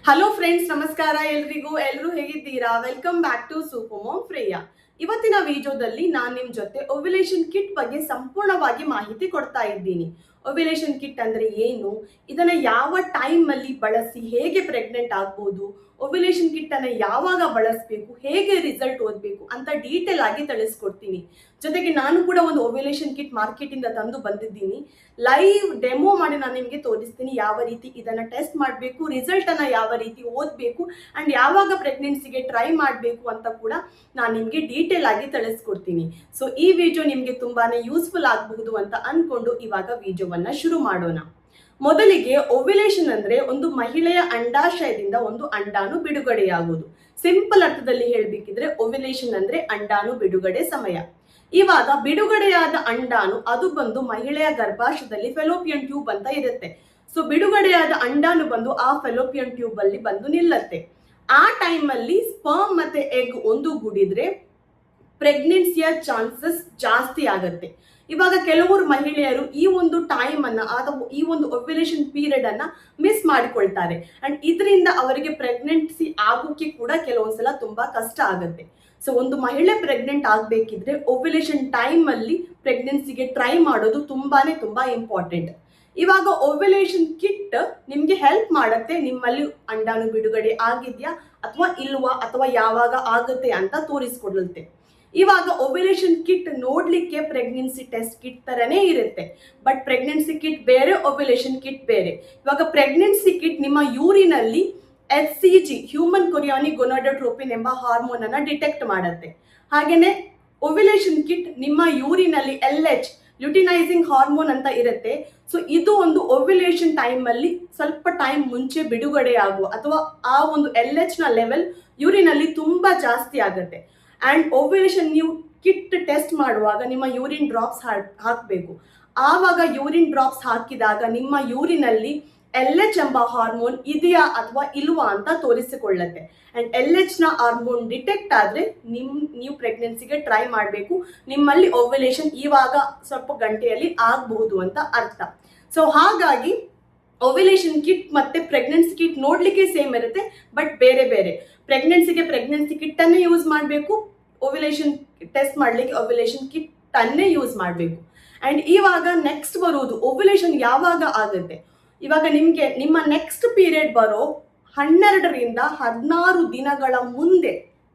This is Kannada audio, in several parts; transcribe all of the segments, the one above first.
ಹಲೋ ಫ್ರೆಂಡ್ಸ್, ನಮಸ್ಕಾರ ಎಲ್ಲರೂ ಹೇಗಿದ್ದೀರಾ? Welcome back to super mom Freya. ಇವತ್ತಿನ ವಿಡಿಯೋದಲ್ಲಿ ನಾನು ನಿಮ್ಮ ಜೊತೆ ಓವ್ಯುಲೇಷನ್ ಕಿಟ್ ಬಗ್ಗೆ ಸಂಪೂರ್ಣವಾಗಿ ಮಾಹಿತಿ ಕೊಡ್ತಾ ಇದ್ದೀನಿ. ಓವ್ಯುಲೇಷನ್ ಕಿಟ್ ಅಂದ್ರೆ ಏನು, ಇದನ್ನ ಯಾವ ಟೈಮ್ ಅಲ್ಲಿ ಬಳಸಿ ಹೇಗೆ ಪ್ರೆಗ್ನೆಂಟ್ ಆಗ್ಬೋದು, ಓವ್ಯುಲೇಷನ್ ಕಿಟ್ ಅನ್ನ ಯಾವಾಗ ಬಳಸಬೇಕು, ಹೇಗೆ ರಿಸಲ್ಟ್ ಓದಬೇಕು ಅಂತ ಡೀಟೇಲ್ ಆಗಿ ತಿಳಿಸ್ಕೊಡ್ತೀನಿ. ಜೊತೆಗೆ ನಾನು ಕೂಡ ಒಂದು ಓವ್ಯುಲೇಷನ್ ಕಿಟ್ ಮಾರ್ಕೆಟ್ ಇಂದ ತಂದು ಬಂದಿದ್ದೀನಿ. ಲೈವ್ ಡೆಮೋ ಮಾಡಿ ನಾನು ನಿಮಗೆ ತೋರಿಸ್ತೀನಿ ಯಾವ ರೀತಿ ಇದನ್ನ ಟೆಸ್ಟ್ ಮಾಡಬೇಕು, ರಿಸಲ್ಟ್ ಅನ್ನ ಯಾವ ರೀತಿ ಓದಬೇಕು ಅಂಡ್ ಯಾವಾಗ ಪ್ರೆಗ್ನೆನ್ಸಿಗೆ ಟ್ರೈ ಮಾಡಬೇಕು ಅಂತ ಕೂಡ ನಾನು ನಿಮಗೆ ಡೀಟೇಲ್ ಆಗಿ ತಿಳಿಸ್ಕೊಡ್ತೀನಿ. ಸೊ ಈ ವಿಡಿಯೋ ನಿಮಗೆ ತುಂಬಾನೇ ಯೂಸ್ಫುಲ್ ಆಗಬಹುದು ಅಂತ ಅನ್ಕೊಂಡು ಇವಾಗ ವಿಡಿಯೋವನ್ನ ಶುರು ಮಾಡೋಣ. ಮೊದಲಿಗೆ ಓವ್ಯುಲೇಷನ್ ಅಂದ್ರೆ ಒಂದು ಮಹಿಳೆಯ ಅಂಡಾಶಯದಿಂದ ಒಂದು ಅಂಡಾಣು ಬಿಡುಗಡೆಯಾಗುವುದು. ಸಿಂಪಲ್ ಅರ್ಥದಲ್ಲಿ ಹೇಳ್ಬೇಕಿದ್ರೆ ಓವ್ಯುಲೇಷನ್ ಅಂದ್ರೆ ಅಂಡಾಣು ಬಿಡುಗಡೆ ಸಮಯ. ಇವಾಗ ಬಿಡುಗಡೆಯಾದ ಅಂಡಾಣು ಅದು ಬಂದು ಮಹಿಳೆಯ ಗರ್ಭಾಶಯದಲ್ಲಿ ಫೆಲೋಪಿಯನ್ ಟ್ಯೂಬ್ ಅಂತ ಇರುತ್ತೆ. ಸೊ ಬಿಡುಗಡೆಯಾದ ಅಂಡಾಣು ಬಂದು ಆ ಫೆಲೋಪಿಯನ್ ಟ್ಯೂಬ್ ಅಲ್ಲಿ ಬಂದು ನಿಲ್ಲತ್ತೆ. ಆ ಟೈಮ್ ಅಲ್ಲಿ ಸ್ಪರ್ಮ್ ಮತ್ತೆ ಎಗ್ ಒಂದು ಗೂಡಿದ್ರೆ ಪ್ರೆಗ್ನೆನ್ಸಿಯ ಚಾನ್ಸಸ್ ಜಾಸ್ತಿ ಆಗತ್ತೆ. ಇವಾಗ ಕೆಲವರು ಮಹಿಳೆಯರು ಈ ಒಂದು ಟೈಮ್ ಅನ್ನ ಅಥವಾ ಈ ಒಂದು ಓವ್ಯುಲೇಷನ್ ಪೀರಿಯಡ್ ಅನ್ನ ಮಿಸ್ ಮಾಡಿಕೊಳ್ತಾರೆ ಅಂಡ್ ಇದರಿಂದ ಅವರಿಗೆ ಪ್ರೆಗ್ನೆನ್ಸಿ ಆಗೋಕೆ ಕೂಡ ಕೆಲವೊಂದ್ಸಲ ತುಂಬಾ ಕಷ್ಟ ಆಗುತ್ತೆ. ಸೊ ಒಂದು ಮಹಿಳೆ ಪ್ರೆಗ್ನೆಂಟ್ ಆಗ್ಬೇಕಿದ್ರೆ ಓವ್ಯುಲೇಷನ್ ಟೈಮ್ ಅಲ್ಲಿ ಪ್ರೆಗ್ನೆನ್ಸಿಗೆ ಟ್ರೈ ಮಾಡೋದು ತುಂಬಾ ಇಂಪಾರ್ಟೆಂಟ್. ಇವಾಗ ಓವ್ಯುಲೇಷನ್ ಕಿಟ್ ನಿಮ್ಗೆ ಹೆಲ್ಪ್ ಮಾಡತ್ತೆ, ನಿಮ್ಮಲ್ಲಿ ಅಂಡಾಣು ಬಿಡುಗಡೆ ಆಗಿದ್ಯಾ ಅಥವಾ ಇಲ್ವಾ ಅಥವಾ ಯಾವಾಗ ಆಗುತ್ತೆ ಅಂತ ತೋರಿಸ್ಕೊಡುತ್ತೆ. ಇವಾಗ ಓವ್ಯುಲೇಷನ್ ಕಿಟ್ ನೋಡ್ಲಿಕ್ಕೆ ಪ್ರೆಗ್ನೆನ್ಸಿ ಟೆಸ್ಟ್ ಕಿಟ್ ತರನೇ ಇರುತ್ತೆ, ಬಟ್ ಪ್ರೆಗ್ನೆನ್ಸಿ ಕಿಟ್ ಬೇರೆ, ಓವ್ಯುಲೇಷನ್ ಕಿಟ್ ಬೇರೆ. ಇವಾಗ ಪ್ರೆಗ್ನೆನ್ಸಿ ಕಿಟ್ ನಿಮ್ಮ ಯೂರಿನಲ್ಲಿ HCG ಹ್ಯೂಮನ್ ಕೊರಿಯಾನಿಕ್ ಗೋನಾಡೋಟ್ರೋಪಿನ್ ಎಂಬ ಹಾರ್ಮೋನ್ ಅನ್ನ ಡಿಟೆಕ್ಟ್ ಮಾಡುತ್ತೆ. ಹಾಗೇನೆ ಓವ್ಯುಲೇಷನ್ ಕಿಟ್ ನಿಮ್ಮ ಯೂರಿನಲ್ಲಿ LH ಲ್ಯೂಟಿನೈಸಿಂಗ್ ಹಾರ್ಮೋನ್ ಅಂತ ಇರುತ್ತೆ. ಸೊ ಇದು ಒಂದು ಓವ್ಯುಲೇಷನ್ ಟೈಮ್ ಅಲ್ಲಿ ಸ್ವಲ್ಪ ಟೈಮ್ ಮುಂಚೆ ಬಿಡುಗಡೆ ಆಗುವ ಅಥವಾ ಆ ಒಂದು LH ನ ಲೆವೆಲ್ ಯೂರಿನಲ್ಲಿ ತುಂಬಾ ಜಾಸ್ತಿ ಆಗುತ್ತೆ. ಅಂಡ್ ಓವ್ಯುಲೇಷನ್ ನೀವು ಕಿಟ್ ಟೆಸ್ಟ್ ಮಾಡುವಾಗ ನಿಮ್ಮ ಯೂರಿನ್ ಡ್ರಾಪ್ಸ್ ಹಾಕಬೇಕು. ಆವಾಗ ಯೂರಿನ್ ಡ್ರಾಪ್ಸ್ ಹಾಕಿದಾಗ ನಿಮ್ಮ ಯೂರಿನಲ್ಲಿ LH ಎಂಬ ಹಾರ್ಮೋನ್ ಇದೆಯಾ ಅಥವಾ ಇಲ್ವಾ ಅಂತ ತೋರಿಸಿಕೊಳ್ಳುತ್ತೆ. ಅಂಡ್ LH ನ ಹಾರ್ಮೋನ್ ಡಿಟೆಕ್ಟ್ ಆದ್ರೆ ನೀವು ಪ್ರೆಗ್ನೆನ್ಸಿಗೆ ಟ್ರೈ ಮಾಡಬೇಕು. ನಿಮ್ಮಲ್ಲಿ ಓವ್ಯುಲೇಷನ್ ಇವಾಗ ಸ್ವಲ್ಪ ಗಂಟೆಯಲ್ಲಿ ಆಗಬಹುದು ಅಂತ ಅರ್ಥ. ಸೊ ಹಾಗಾಗಿ ಓವ್ಯುಲೇಷನ್ ಕಿಟ್ ಮತ್ತೆ ಪ್ರೆಗ್ನೆನ್ಸಿ ಕಿಟ್ ನೋಡ್ಲಿಕ್ಕೆ ಸೇಮ್ ಇರುತ್ತೆ, ಬಟ್ ಬೇರೆ ಬೇರೆ. ಪ್ರೆಗ್ನೆನ್ಸಿ ಕಿಟ್ ಅನ್ನೇ ಯೂಸ್ ಮಾಡಬೇಕು, ಓವ್ಯುಲೇಷನ್ ಟೆಸ್ಟ್ ಮಾಡ್ಲಿಕ್ಕೆ ಓವ್ಯುಲೇಷನ್ ಕಿಟ್ ಅನ್ನೇ ಯೂಸ್ ಮಾಡಬೇಕು. ಅಂಡ್ ಇವಾಗ ನೆಕ್ಸ್ಟ್ ಬರುವುದು ಓವ್ಯುಲೇಷನ್ ಯಾವಾಗ ಆಗುತ್ತೆ. ಇವಾಗ ನಿಮ್ಮ ನೆಕ್ಸ್ಟ್ ಪೀರಿಯಡ್ ಬರೋ 12ರಿಂದ 16 ದಿನಗಳ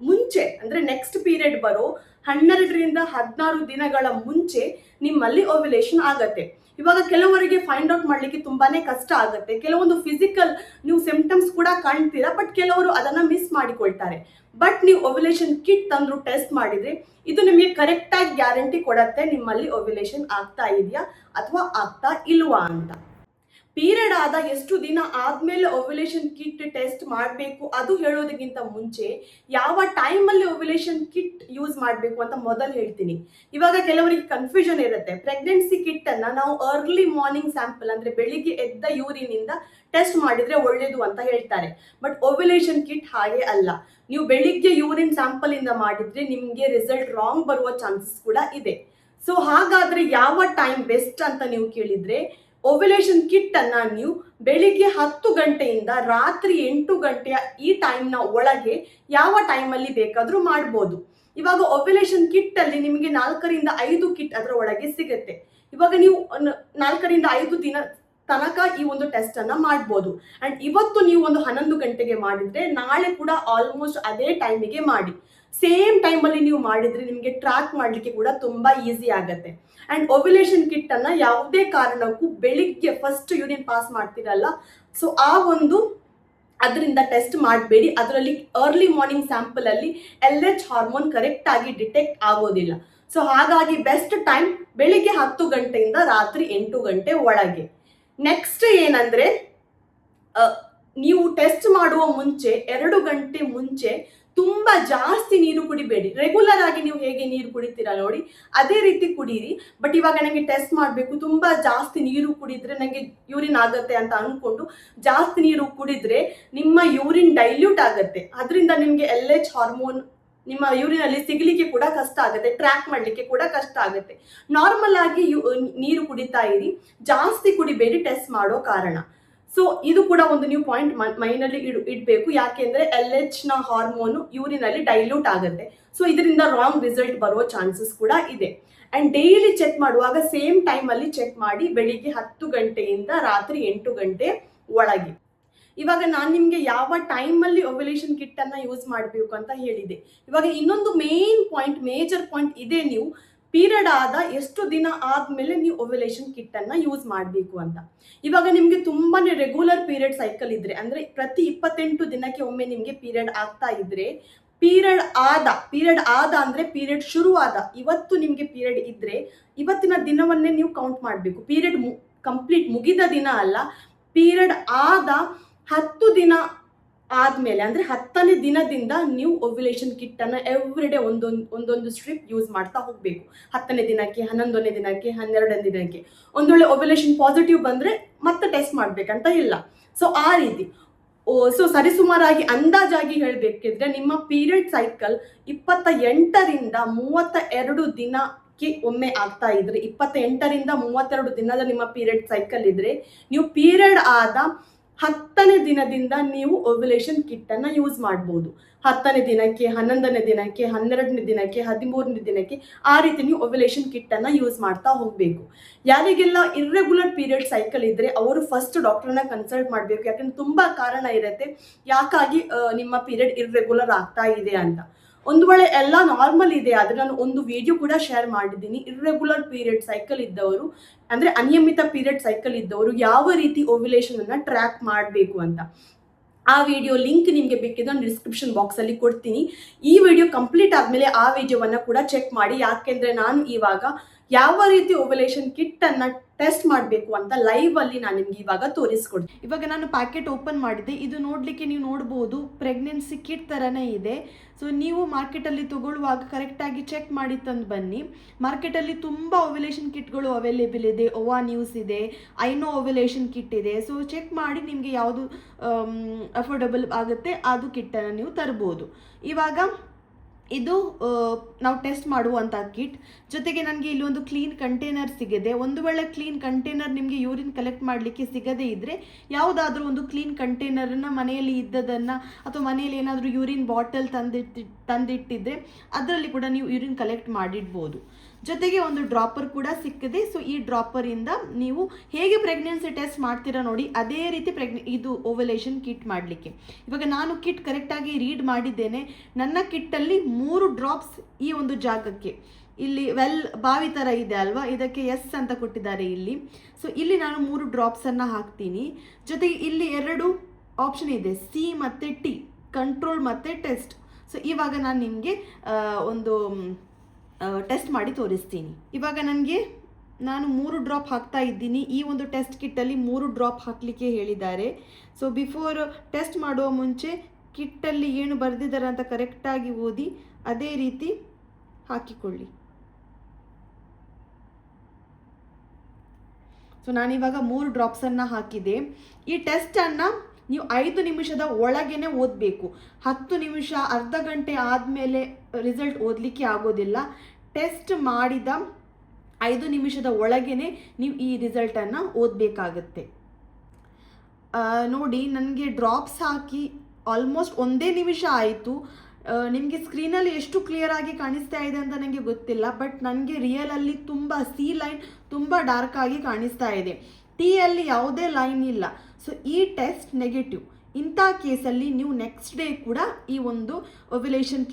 ಮುಂಚೆ ಅಂದ್ರೆ ನೆಕ್ಸ್ಟ್ ಪೀರಿಯಡ್ ಬರೋ 12ರಿಂದ 16 ದಿನಗಳ ಮುಂಚೆ ನಿಮ್ಮಲ್ಲಿ ಓವ್ಯುಲೇಷನ್ ಆಗತ್ತೆ. ಇವಾಗ ಕೆಲವರಿಗೆ ಫೈಂಡ್ ಔಟ್ ಮಾಡ್ಲಿಕ್ಕೆ ತುಂಬಾನೇ ಕಷ್ಟ ಆಗುತ್ತೆ. ಕೆಲವೊಂದು ಫಿಸಿಕಲ್ ನೀವು ಸಿಂಪ್ಟಮ್ಸ್ ಕೂಡ ಕಾಣ್ತೀರಾ, ಬಟ್ ಕೆಲವರು ಅದನ್ನ ಮಿಸ್ ಮಾಡಿಕೊಳ್ತಾರೆ. ಬಟ್ ನೀವು ಓವ್ಯುಲೇಷನ್ ಕಿಟ್ ತಂದ್ರು ಟೆಸ್ಟ್ ಮಾಡಿದ್ರೆ ಇದು ನಿಮಗೆ ಕರೆಕ್ಟ್ ಆಗಿ ಗ್ಯಾರಂಟಿ ಕೊಡತ್ತೆ ನಿಮ್ಮಲ್ಲಿ ಓವ್ಯುಲೇಷನ್ ಆಗ್ತಾ ಇದೆಯಾ ಅಥವಾ ಆಗ್ತಾ ಇಲ್ವಾ ಅಂತ. ಪೀರಿಯಡ್ ಆದ ಎಷ್ಟು ದಿನ ಆದ್ಮೇಲೆ ಓವ್ಯುಲೇಷನ್ ಕಿಟ್ ಟೆಸ್ಟ್ ಮಾಡಬೇಕು ಅದು ಹೇಳೋದಕ್ಕಿಂತ ಮುಂಚೆ ಯಾವ ಟೈಮ್ ಅಲ್ಲಿ ಓವ್ಯುಲೇಷನ್ ಕಿಟ್ ಯೂಸ್ ಮಾಡಬೇಕು ಅಂತ ಮೊದಲು ಹೇಳ್ತೀನಿ. ಇವಾಗ ಕೆಲವರಿಗೆ ಕನ್ಫ್ಯೂಷನ್ ಇರುತ್ತೆ. ಪ್ರೆಗ್ನೆನ್ಸಿ ಕಿಟ್ ಅನ್ನ ನಾವು ಅರ್ಲಿ ಮಾರ್ನಿಂಗ್ ಸ್ಯಾಂಪಲ್ ಅಂದ್ರೆ ಬೆಳಿಗ್ಗೆ ಎದ್ದ ಯೂರಿನ್ ಇಂದ ಟೆಸ್ಟ್ ಮಾಡಿದ್ರೆ ಒಳ್ಳೇದು ಅಂತ ಹೇಳ್ತಾರೆ. ಬಟ್ ಓವ್ಯುಲೇಷನ್ ಕಿಟ್ ಹಾಗೆ ಅಲ್ಲ. ನೀವು ಬೆಳಿಗ್ಗೆ ಯೂರಿನ್ ಸ್ಯಾಂಪಲ್ ಇಂದ ಮಾಡಿದ್ರೆ ನಿಮ್ಗೆ ರಿಸಲ್ಟ್ ರಾಂಗ್ ಬರುವ ಚಾನ್ಸಸ್ ಕೂಡ ಇದೆ. ಸೊ ಹಾಗಾದ್ರೆ ಯಾವ ಟೈಮ್ ಬೆಸ್ಟ್ ಅಂತ ನೀವು ಕೇಳಿದ್ರೆ ಓವ್ಯುಲೇಷನ್ ಕಿಟ್ ಅನ್ನ ನೀವು ಬೆಳಿಗ್ಗೆ 10 ಗಂಟೆಯಿಂದ ರಾತ್ರಿ 8 ಗಂಟೆಯ ಈ ಟೈಮ್ನ ಒಳಗೆ ಯಾವ ಟೈಮಲ್ಲಿ ಬೇಕಾದ್ರೂ ಮಾಡ್ಬೋದು. ಇವಾಗ ಓವ್ಯುಲೇಷನ್ ಕಿಟ್ ಅಲ್ಲಿ ನಿಮಗೆ 4ರಿಂದ 5 ಕಿಟ್ ಅದರ ಒಳಗೆ ಸಿಗುತ್ತೆ. ಇವಾಗ ನೀವು 4ರಿಂದ 5 ದಿನ ತನಕ ಈ ಒಂದು ಟೆಸ್ಟ್ ಅನ್ನ ಮಾಡ್ಬೋದು. ಅಂಡ್ ಇವತ್ತು ನೀವು ಒಂದು 11 ಗಂಟೆಗೆ ಮಾಡಿದ್ರೆ ನಾಳೆ ಕೂಡ ಆಲ್ಮೋಸ್ಟ್ ಅದೇ ಟೈಮಿಗೆ ಮಾಡಿ. ಸೇಮ್ ಟೈಮ್ ಅಲ್ಲಿ ನೀವು ಮಾಡಿದ್ರೆ ನಿಮಗೆ ಟ್ರ್ಯಾಕ್ ಮಾಡ್ಲಿಕ್ಕೆ ಕೂಡ ತುಂಬಾ ಈಸಿ ಆಗತ್ತೆ. ಅಂಡ್ ಓವ್ಯುಲೇಷನ್ ಕಿಟ್ ಅನ್ನ ಯಾವುದೇ ಕಾರಣಕ್ಕೂ ಬೆಳಿಗ್ಗೆ ಫಸ್ಟ್ ಯೂರಿನ್ ಪಾಸ್ ಮಾಡ್ತಿರಲ್ಲ, ಸೊ ಆ ಒಂದು ಅದರಿಂದ ಟೆಸ್ಟ್ ಮಾಡಬೇಡಿ. ಅದರಲ್ಲಿ ಅರ್ಲಿ ಮಾರ್ನಿಂಗ್ ಸ್ಯಾಂಪಲ್ ಅಲ್ಲಿ LH ಹಾರ್ಮೋನ್ ಕರೆಕ್ಟ್ ಆಗಿ ಡಿಟೆಕ್ಟ್ ಆಗೋದಿಲ್ಲ. ಸೊ ಹಾಗಾಗಿ ಬೆಸ್ಟ್ ಟೈಮ್ ಬೆಳಿಗ್ಗೆ 10 ಗಂಟೆಯಿಂದ ರಾತ್ರಿ 8 ಗಂಟೆ ಒಳಗೆ. ನೆಕ್ಸ್ಟ್ ಏನಂದ್ರೆ ನೀವು ಟೆಸ್ಟ್ ಮಾಡುವ ಮುಂಚೆ 2 ಗಂಟೆ ಮುಂಚೆ ತುಂಬಾ ಜಾಸ್ತಿ ನೀರು ಕುಡಿಬೇಡಿ. ರೆಗ್ಯುಲರ್ ಆಗಿ ನೀವು ಹೇಗೆ ನೀರು ಕುಡಿತೀರಾ ನೋಡಿ ಅದೇ ರೀತಿ ಕುಡೀರಿ. ಬಟ್ ಇವಾಗ ನನಗೆ ಟೆಸ್ಟ್ ಮಾಡಬೇಕು, ತುಂಬಾ ಜಾಸ್ತಿ ನೀರು ಕುಡಿದ್ರೆ ನನಗೆ ಯೂರಿನ್ ಆಗತ್ತೆ ಅಂತ ಅನ್ಕೊಂಡು ಜಾಸ್ತಿ ನೀರು ಕುಡಿದ್ರೆ ನಿಮ್ಮ ಯೂರಿನ್ ಡೈಲ್ಯೂಟ್ ಆಗತ್ತೆ. ಅದರಿಂದ ನಿಮ್ಗೆ LH ಹಾರ್ಮೋನ್ ನಿಮ್ಮ ಯೂರಿನ್ ಅಲ್ಲಿ ಸಿಗಲಿಕ್ಕೆ ಕೂಡ ಕಷ್ಟ ಆಗುತ್ತೆ, ಟ್ರ್ಯಾಕ್ ಮಾಡ್ಲಿಕ್ಕೆ ಕೂಡ ಕಷ್ಟ ಆಗುತ್ತೆ. ನಾರ್ಮಲ್ ಆಗಿ ನೀರು ಕುಡಿತಾ ಇರಿ, ಜಾಸ್ತಿ ಕುಡಿಬೇಡಿ ಟೆಸ್ಟ್ ಮಾಡೋ ಕಾರಣ. ಸೊ ಇದು ಕೂಡ ಒಂದು ನೀವು ಪಾಯಿಂಟ್ ಮೈಂಡಲ್ಲಿ ಇಡಬೇಕು. ಯಾಕೆಂದ್ರೆ LH ನ ಹಾರ್ಮೋನು ಯೂರಿನಲ್ಲಿ ಡೈಲ್ಯೂಟ್ ಆಗುತ್ತೆ. ಸೊ ಇದರಿಂದ ರಾಂಗ್ ರಿಸಲ್ಟ್ ಬರುವ ಚಾನ್ಸಸ್ ಕೂಡ ಇದೆ. ಅಂಡ್ ಡೈಲಿ ಚೆಕ್ ಮಾಡುವಾಗ ಸೇಮ್ ಟೈಮ್ ಅಲ್ಲಿ ಚೆಕ್ ಮಾಡಿ, ಬೆಳಿಗ್ಗೆ 10 ಗಂಟೆಯಿಂದ ರಾತ್ರಿ 8 ಗಂಟೆ ಒಳಗೆ. ಇವಾಗ ನಾನು ನಿಮ್ಗೆ ಯಾವ ಟೈಮಲ್ಲಿ ಓವ್ಯುಲೇಷನ್ ಕಿಟ್ ಅನ್ನ ಯೂಸ್ ಮಾಡಬೇಕು ಅಂತ ಹೇಳಿದೆ. ಇವಾಗ ಇನ್ನೊಂದು ಮೇಜರ್ ಪಾಯಿಂಟ್ ಇದೆ, ನೀವು ಪೀರಿಯಡ್ ಆದ ಎಷ್ಟು ದಿನ ಆದ್ಮೇಲೆ ನೀವು ಓವ್ಯುಲೇಷನ್ ಕಿಟ್ ಅನ್ನ ಯೂಸ್ ಮಾಡಬೇಕು ಅಂತ. ಇವಾಗ ನಿಮ್ಗೆ ತುಂಬಾನೇ ರೆಗ್ಯುಲರ್ ಪೀರಿಯಡ್ ಸೈಕಲ್ ಇದ್ರೆ, ಅಂದ್ರೆ ಪ್ರತಿ 28 ದಿನಕ್ಕೆ ಒಮ್ಮೆ ನಿಮ್ಗೆ ಪೀರಿಯಡ್ ಆಗ್ತಾ ಇದ್ರೆ, ಪೀರಿಯಡ್ ಆದ ಅಂದ್ರೆ ಪೀರಿಯಡ್ ಶುರುವಾದ ಇವತ್ತು ನಿಮ್ಗೆ ಪೀರಿಯಡ್ ಇದ್ರೆ ಇವತ್ತಿನ ದಿನವನ್ನೇ ನೀವು ಕೌಂಟ್ ಮಾಡಬೇಕು. ಪೀರಿಯಡ್ ಕಂಪ್ಲೀಟ್ ಮುಗಿದ ದಿನ ಅಲ್ಲ, ಪೀರಿಯಡ್ ಆದ 10 ದಿನ ಆದ್ಮೇಲೆ, ಅಂದ್ರೆ 10ನೇ ದಿನದಿಂದ ನೀವು ಓವ್ಯುಲೇಷನ್ ಕಿಟ್ ಅನ್ನ ಎವ್ರಿ ಡೇ ಒಂದೊಂದು ಸ್ಟ್ರಿಪ್ ಯೂಸ್ ಮಾಡ್ತಾ ಹೋಗ್ಬೇಕು. 10ನೇ ದಿನಕ್ಕೆ, 11ನೇ ದಿನಕ್ಕೆ, 12ನೇ ದಿನಕ್ಕೆ. ಒಂದ್ ವೇಳೆ ಓವ್ಯುಲೇಷನ್ ಪಾಸಿಟಿವ್ ಬಂದ್ರೆ ಮತ್ತೆ ಟೆಸ್ಟ್ ಮಾಡ್ಬೇಕಂತ ಇಲ್ಲ. ಸೊ ಆ ರೀತಿ ಸೊ ಸರಿಸುಮಾರಾಗಿ ಅಂದಾಜಾಗಿ ಹೇಳ್ಬೇಕಿದ್ರೆ ನಿಮ್ಮ ಪೀರಿಯಡ್ ಸೈಕಲ್ 28ರಿಂದ 32 ದಿನಕ್ಕೆ ಒಮ್ಮೆ ಆಗ್ತಾ ಇದ್ರೆ, 28ರಿಂದ 32 ದಿನದ ನಿಮ್ಮ ಪೀರಿಯಡ್ ಸೈಕಲ್ ಇದ್ರೆ, ನೀವು ಪೀರಿಯಡ್ ಆದ 10ನೇ ದಿನದಿಂದ ನೀವು ಓವ್ಯುಲೇಷನ್ ಕಿಟ್ ಅನ್ನ ಯೂಸ್ ಮಾಡಬಹುದು. 10ನೇ ದಿನಕ್ಕೆ, 11ನೇ ದಿನಕ್ಕೆ, 12ನೇ ದಿನಕ್ಕೆ, 13ನೇ ದಿನಕ್ಕೆ, ಆ ರೀತಿ ನೀವು ಓವ್ಯುಲೇಷನ್ ಕಿಟ್ ಅನ್ನ ಯೂಸ್ ಮಾಡ್ತಾ ಹೋಗ್ಬೇಕು. ಯಾರಿಗೆಲ್ಲ ಇರ್ರೆಗ್ಯುಲರ್ ಪೀರಿಯಡ್ ಸೈಕಲ್ ಇದ್ರೆ ಅವರು ಫಸ್ಟ್ ಡಾಕ್ಟರ್ನ ಕನ್ಸಲ್ಟ್ ಮಾಡಬೇಕು. ಯಾಕಂದ್ರೆ ತುಂಬಾ ಕಾರಣ ಇರುತ್ತೆ ಯಾಕಾಗಿ ನಿಮ್ಮ ಪೀರಿಯಡ್ ಇರ್ರೆಗ್ಯುಲರ್ ಆಗ್ತಾ ಇದೆ ಅಂತ. ಒಂದು ವೇಳೆ ಎಲ್ಲ ನಾರ್ಮಲ್ ಇದೆ ಆದ್ರೆ, ನಾನು ಒಂದು ವಿಡಿಯೋ ಕೂಡ ಶೇರ್ ಮಾಡಿದ್ದೀನಿ, ಇರ್ರೆಗ್ಯುಲರ್ ಪೀರಿಯಡ್ ಸೈಕಲ್ ಇದ್ದವರು, ಅಂದ್ರೆ ಅನಿಯಮಿತ ಪೀರಿಯಡ್ ಸೈಕಲ್ ಇದ್ದವರು ಯಾವ ರೀತಿ ಓವ್ಯುಲೇಷನ್ ಅನ್ನ ಟ್ರ್ಯಾಕ್ ಮಾಡಬೇಕು ಅಂತ. ಆ ವಿಡಿಯೋ ಲಿಂಕ್ ನಿಮ್ಗೆ ಬೇಕಿದ್ರೆ ನಾನು ಡಿಸ್ಕ್ರಿಪ್ಷನ್ ಬಾಕ್ಸ್ ಅಲ್ಲಿ ಕೊಡ್ತೀನಿ. ಈ ವಿಡಿಯೋ ಕಂಪ್ಲೀಟ್ ಆದ್ಮೇಲೆ ಆ ವಿಡಿಯೋವನ್ನ ಕೂಡ ಚೆಕ್ ಮಾಡಿ. ಯಾಕೆಂದ್ರೆ ನಾನು ಇವಾಗ ಯಾವ ರೀತಿ ಓವ್ಯುಲೇಷನ್ ಕಿಟ್ ಅನ್ನ ಟೆಸ್ಟ್ ಮಾಡಬೇಕು ಅಂತ ಲೈವ್ ಅಲ್ಲಿ ನಾನು ನಿಮ್ಗೆ ಇವಾಗ ತೋರಿಸ್ಕೊಡ್ತೀನಿ. ಇವಾಗ ನಾನು ಪ್ಯಾಕೆಟ್ ಓಪನ್ ಮಾಡಿದ್ದೆ. ಇದು ನೋಡ್ಲಿಕ್ಕೆ ನೀವು ನೋಡ್ಬೋದು ಪ್ರೆಗ್ನೆನ್ಸಿ ಕಿಟ್ ತರನೇ ಇದೆ. ಸೊ ನೀವು ಮಾರ್ಕೆಟಲ್ಲಿ ತಗೊಳ್ಳುವಾಗ ಕರೆಕ್ಟಾಗಿ ಚೆಕ್ ಮಾಡಿ ತಂದು ಬನ್ನಿ. ಮಾರ್ಕೆಟಲ್ಲಿ ತುಂಬ ಓವ್ಯುಲೇಷನ್ ಕಿಟ್ಗಳು ಅವೈಲೇಬಲ್ ಇದೆ. ಓವಾ ನ್ಯೂಸ್ ಇದೆ, ಐನೋ ಓವ್ಯುಲೇಷನ್ ಕಿಟ್ ಇದೆ. ಸೊ ಚೆಕ್ ಮಾಡಿ ನಿಮಗೆ ಯಾವುದು ಅಫೋರ್ಡಬಲ್ ಆಗುತ್ತೆ ಅದು ಕಿಟ್ಟನ್ನು ನೀವು ತರ್ಬೋದು. ಇವಾಗ ಇದು ನಾವು ಟೆಸ್ಟ್ ಮಾಡುವಂಥ ಕಿಟ್. ಜೊತೆಗೆ ನನಗೆ ಇಲ್ಲಿ ಒಂದು ಕ್ಲೀನ್ ಕಂಟೈನರ್ ಸಿಗಿದೆ. ಒಂದು ವೇಳೆ ಕ್ಲೀನ್ ಕಂಟೈನರ್ ನಿಮಗೆ ಯೂರಿನ್ ಕಲೆಕ್ಟ್ ಮಾಡಲಿಕ್ಕೆ ಸಿಗದೇ ಇದ್ದರೆ, ಯಾವುದಾದ್ರೂ ಒಂದು ಕ್ಲೀನ್ ಕಂಟೈನರನ್ನು ಮನೆಯಲ್ಲಿ ಇದ್ದದನ್ನು ಅಥವಾ ಮನೆಯಲ್ಲಿ ಏನಾದರೂ ಯೂರಿನ್ ಬಾಟಲ್ ತಂದಿಟ್ಟಿದ್ರೆ ಅದರಲ್ಲಿ ಕೂಡ ನೀವು ಯೂರಿನ್ ಕಲೆಕ್ಟ್ ಮಾಡಿಡ್ಬೋದು. ಜೊತೆಗೆ ಒಂದು ಡ್ರಾಪರ್ ಕೂಡ ಸಿಕ್ಕಿದೆ. ಸೊ ಈ ಡ್ರಾಪರಿಂದ ನೀವು ಹೇಗೆ ಪ್ರೆಗ್ನೆನ್ಸಿ ಟೆಸ್ಟ್ ಮಾಡ್ತೀರಾ ನೋಡಿ, ಅದೇ ರೀತಿ ಇದು ಓವ್ಯುಲೇಷನ್ ಕಿಟ್ ಮಾಡಲಿಕ್ಕೆ. ಇವಾಗ ನಾನು ಕಿಟ್ ಕರೆಕ್ಟಾಗಿ ರೀಡ್ ಮಾಡಿದ್ದೇನೆ. ನನ್ನ ಕಿಟ್ಟಲ್ಲಿ 3 ಡ್ರಾಪ್ಸ್ ಈ ಒಂದು ಜಾಗಕ್ಕೆ, ಇಲ್ಲಿ ಬಾವಿ ಥರ ಇದೆ ಅಲ್ವಾ, ಇದಕ್ಕೆ ಎಸ್ ಅಂತ ಕೊಟ್ಟಿದ್ದಾರೆ ಇಲ್ಲಿ. ಸೊ ಇಲ್ಲಿ ನಾನು 3 ಡ್ರಾಪ್ಸನ್ನು ಹಾಕ್ತೀನಿ. ಜೊತೆಗೆ ಇಲ್ಲಿ 2 ಆಪ್ಷನ್ ಇದೆ, ಸಿ ಮತ್ತು ಟಿ, ಕಂಟ್ರೋಲ್ ಮತ್ತು ಟೆಸ್ಟ್. ಸೊ ಇವಾಗ ನಾನು ನಿಮಗೆ ಒಂದು ಟೆಸ್ಟ್ ಮಾಡಿ ತೋರಿಸ್ತೀನಿ. ಇವಾಗ ನಾನು 3 ಡ್ರಾಪ್ ಹಾಕ್ತಾ ಇದ್ದೀನಿ. ಈ ಒಂದು ಟೆಸ್ಟ್ ಕಿಟ್ಟಲ್ಲಿ 3 ಡ್ರಾಪ್ ಹಾಕಲಿಕ್ಕೆ ಹೇಳಿದ್ದಾರೆ. ಸೊ ಬಿಫೋರ್ ಟೆಸ್ಟ್ ಮಾಡುವ ಮುಂಚೆ ಕಿಟ್ಟಲ್ಲಿ ಏನು ಬರೆದಿದ್ದಾರೆ ಅಂತ ಕರೆಕ್ಟಾಗಿ ಓದಿ ಅದೇ ರೀತಿ ಹಾಕಿಕೊಳ್ಳಿ. ಸೊ ನಾನಿವಾಗ 3 ಡ್ರಾಪ್ಸನ್ನು ಹಾಕಿದೆ. ಈ ಟೆಸ್ಟನ್ನು ನೀವು 5 ನಿಮಿಷದ ಒಳಗೇನೆ ಓದಬೇಕು. 10 ನಿಮಿಷ, ಅರ್ಧ ಗಂಟೆ ಆದಮೇಲೆ ರಿಸಲ್ಟ್ ಓದಲಿಕ್ಕೆ ಆಗೋದಿಲ್ಲ. ಟೆಸ್ಟ್ ಮಾಡಿದ 5 ನಿಮಿಷದ ಒಳಗೇನೆ ನೀವು ಈ ರಿಸಲ್ಟನ್ನು ಓದಬೇಕಾಗತ್ತೆ. ನೋಡಿ, ನನಗೆ ಡ್ರಾಪ್ಸ್ ಹಾಕಿ ಆಲ್ಮೋಸ್ಟ್ 1 ನಿಮಿಷ ಆಯಿತು. ನಿಮಗೆ ಸ್ಕ್ರೀನಲ್ಲಿ ಎಷ್ಟು ಕ್ಲಿಯರ್ ಆಗಿ ಕಾಣಿಸ್ತಾ ಇದೆ ಅಂತ ನನಗೆ ಗೊತ್ತಿಲ್ಲ, ಬಟ್ ನನಗೆ ರಿಯಲಲ್ಲಿ ತುಂಬ ಸಿ ಲೈನ್ ತುಂಬ ಡಾರ್ಕ್ ಆಗಿ ಕಾಣಿಸ್ತಾ ಇದೆ. ಟಿಯಲ್ಲಿ ಯಾವುದೇ ಲೈನ್ ಇಲ್ಲ. ಸೊ ಈ ಟೆಸ್ಟ್ ನೆಗೆಟಿವ್. ಇಂಥ ಕೇಸಲ್ಲಿ ನೀವು ನೆಕ್ಸ್ಟ್ ಡೇ ಕೂಡ ಈ ಒಂದು ಓವ್ಯುಲೇಷನ್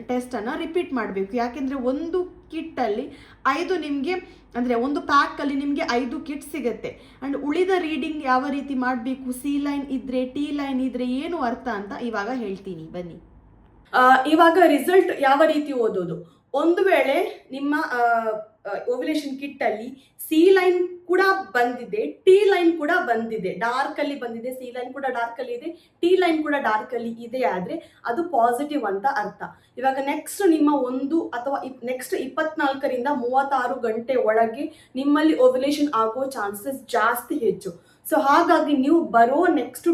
ಟೆಸ್ಟನ್ನು ರಿಪೀಟ್ ಮಾಡಬೇಕು. ಯಾಕೆಂದರೆ ಒಂದು ಕಿಟ್ಟಲ್ಲಿ 5 ನಿಮಗೆ, ಅಂದರೆ ಒಂದು ಪ್ಯಾಕಲ್ಲಿ ನಿಮಗೆ 5 ಕಿಟ್ ಸಿಗುತ್ತೆ. ಆ್ಯಂಡ್ ಉಳಿದ ರೀಡಿಂಗ್ ಯಾವ ರೀತಿ ಮಾಡಬೇಕು, ಸಿ ಲೈನ್ ಇದ್ದರೆ, ಟಿ ಲೈನ್ ಇದ್ದರೆ ಏನು ಅರ್ಥ ಅಂತ ಇವಾಗ ಹೇಳ್ತೀನಿ, ಬನ್ನಿ. ಇವಾಗ ರಿಸಲ್ಟ್ ಯಾವ ರೀತಿ ಓದೋದು. ಒಂದು ವೇಳೆ ನಿಮ್ಮ ಓವ್ಯುಲೇಷನ್ ಕಿಟ್ ಅಲ್ಲಿ ಸಿ ಲೈನ್ ಕೂಡ ಬಂದಿದೆ, ಟಿ ಲೈನ್ ಕೂಡ ಬಂದಿದೆ, ಡಾರ್ಕ್ ಅಲ್ಲಿ ಬಂದಿದೆ, ಸಿ ಲೈನ್ ಕೂಡ ಡಾರ್ಕ್ ಅಲ್ಲಿ ಇದೆ, ಟಿ ಲೈನ್ ಕೂಡ ಡಾರ್ಕ್ ಅಲ್ಲಿ ಇದೆ ಆದ್ರೆ ಅದು ಪಾಸಿಟಿವ್ ಅಂತ ಅರ್ಥ. ಇವಾಗ ನೆಕ್ಸ್ಟ್ ನಿಮ್ಮ 1 ಅಥವಾ ನೆಕ್ಸ್ಟ್ 24ರಿಂದ 36 ಗಂಟೆ ಒಳಗೆ ನಿಮ್ಮಲ್ಲಿ ಓವ್ಯುಲೇಷನ್ ಆಗೋ ಚಾನ್ಸಸ್ ಜಾಸ್ತಿ ಹೆಚ್ಚು. ಸೊ ಹಾಗಾಗಿ ನೀವು ಬರೋ ನೆಕ್ಸ್ಟ್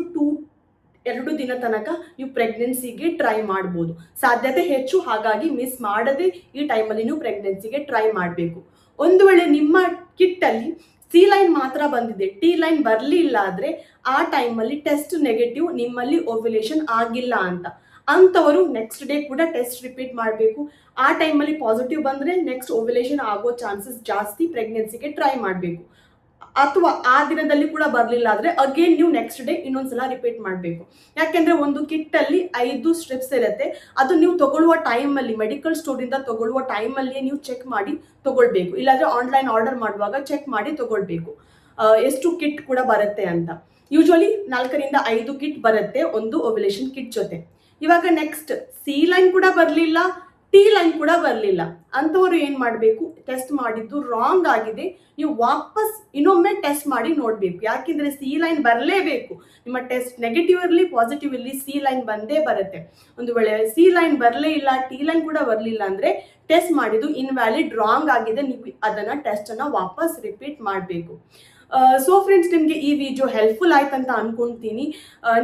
2 ದಿನ ತನಕ ನೀವು ಪ್ರೆಗ್ನೆನ್ಸಿಗೆ ಟ್ರೈ ಮಾಡ್ಬೋದು, ಸಾಧ್ಯತೆ ಹೆಚ್ಚು. ಹಾಗಾಗಿ ಮಿಸ್ ಮಾಡದೆ ಈ ಟೈಮಲ್ಲಿ ನೀವು ಪ್ರೆಗ್ನೆನ್ಸಿಗೆ ಟ್ರೈ ಮಾಡಬೇಕು. ಒಂದು ವೇಳೆ ನಿಮ್ಮ ಕಿಟ್ಟಲ್ಲಿ ಸಿ ಲೈನ್ ಮಾತ್ರ ಬಂದಿದೆ, ಟಿ ಲೈನ್ ಬರಲಿಲ್ಲ ಆದರೆ ಆ ಟೈಮಲ್ಲಿ ಟೆಸ್ಟ್ ನೆಗೆಟಿವ್, ನಿಮ್ಮಲ್ಲಿ ಓವ್ಯುಲೇಷನ್ ಆಗಿಲ್ಲ ಅಂತ. ಅಂಥವರು ನೆಕ್ಸ್ಟ್ ಡೇ ಕೂಡ ಟೆಸ್ಟ್ ರಿಪೀಟ್ ಮಾಡಬೇಕು. ಆ ಟೈಮಲ್ಲಿ ಪಾಸಿಟಿವ್ ಬಂದರೆ ನೆಕ್ಸ್ಟ್ ಓವ್ಯುಲೇಷನ್ ಆಗೋ ಚಾನ್ಸಸ್ ಜಾಸ್ತಿ, ಪ್ರೆಗ್ನೆನ್ಸಿಗೆ ಟ್ರೈ ಮಾಡಬೇಕು. ಅಥವಾ ಆ ದಿನದಲ್ಲಿ ಕೂಡ ಬರಲಿಲ್ಲ ಆದರೆ ಅಗೇನ್ ನೀವು ನೆಕ್ಸ್ಟ್ ಡೇ ಇನ್ನೊಂದ್ಸಲ ರಿಪೀಟ್ ಮಾಡಬೇಕು. ಯಾಕೆಂದ್ರೆ ಒಂದು ಕಿಟ್ಟಲ್ಲಿ 5 ಸ್ಟ್ರಿಪ್ಸ್ ಇರುತ್ತೆ. ಅದು ನೀವು ತಗೊಳ್ಳುವ ಟೈಮಲ್ಲಿ, ಮೆಡಿಕಲ್ ಸ್ಟೋರಿಂದ ತಗೊಳ್ಳುವ ಟೈಮಲ್ಲಿ ನೀವು ಚೆಕ್ ಮಾಡಿ ತಗೊಳ್ಬೇಕು. ಇಲ್ಲಾಂದ್ರೆ ಆನ್ಲೈನ್ ಆರ್ಡರ್ ಮಾಡುವಾಗ ಚೆಕ್ ಮಾಡಿ ತಗೊಳ್ಬೇಕು ಎಷ್ಟು ಕಿಟ್ ಕೂಡ ಬರುತ್ತೆ ಅಂತ. ಯೂಶುವಲಿ 4ರಿಂದ 5 ಕಿಟ್ ಬರುತ್ತೆ ಒಂದು ಓವ್ಯುಲೇಷನ್ ಕಿಟ್ ಜೊತೆ. ಇವಾಗ ನೆಕ್ಸ್ಟ್ ಸಿ ಲೈನ್ ಕೂಡ ಬರಲಿಲ್ಲ, ಟಿ ಲೈನ್ ಕೂಡ ಬರಲಿಲ್ಲ. ಅಂಥವ್ರು ಏನು ಮಾಡಬೇಕು, ಟೆಸ್ಟ್ ಮಾಡಿದ್ದು ರಾಂಗ್ ಆಗಿದೆ, ನೀವು ವಾಪಸ್ ಇನ್ನೊಮ್ಮೆ ಟೆಸ್ಟ್ ಮಾಡಿ ನೋಡಬೇಕು. ಯಾಕೆಂದರೆ ಸಿ ಲೈನ್ ಬರಲೇಬೇಕು. ನಿಮ್ಮ ಟೆಸ್ಟ್ ನೆಗೆಟಿವ್ ಇರಲಿ ಪಾಸಿಟಿವ್ ಇರಲಿ, ಸಿ ಲೈನ್ ಬಂದೇ ಬರುತ್ತೆ. ಒಂದು ವೇಳೆ ಸಿ ಲೈನ್ ಬರಲೇ ಇಲ್ಲ, ಟಿ ಲೈನ್ ಕೂಡ ಬರಲಿಲ್ಲ ಅಂದರೆ ಟೆಸ್ಟ್ ಮಾಡಿದ್ದು ಇನ್ವ್ಯಾಲಿಡ್, ರಾಂಗ್ ಆಗಿದೆ, ನೀವು ಅದನ್ನು ಟೆಸ್ಟನ್ನು ವಾಪಸ್ ರಿಪೀಟ್ ಮಾಡಬೇಕು. ಸೊ ಫ್ರೆಂಡ್ಸ್, ನಿಮಗೆ ಈ ವಿಡಿಯೋ ಹೆಲ್ಪ್ಫುಲ್ ಆಯ್ತು ಅಂತ ಅನ್ಕೊಂತೀನಿ.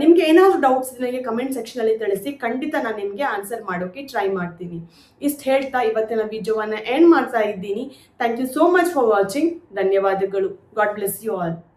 ನಿಮಗೆ ಏನಾದರೂ ಡೌಟ್ಸ್ ನನಗೆ ಕಮೆಂಟ್ ಸೆಕ್ಷನಲ್ಲಿ ತಿಳಿಸಿ, ಖಂಡಿತ ನಾನು ನಿಮಗೆ ಆನ್ಸರ್ ಮಾಡೋಕ್ಕೆ ಟ್ರೈ ಮಾಡ್ತೀನಿ. ಇಷ್ಟು ಹೇಳ್ತಾ ಇವತ್ತಿನ ವಿಡಿಯೋವನ್ನು ಎಂಡ್ ಮಾಡ್ತಾ ಇದ್ದೀನಿ. Thank you so much for watching. ಧನ್ಯವಾದಗಳು. God bless you all.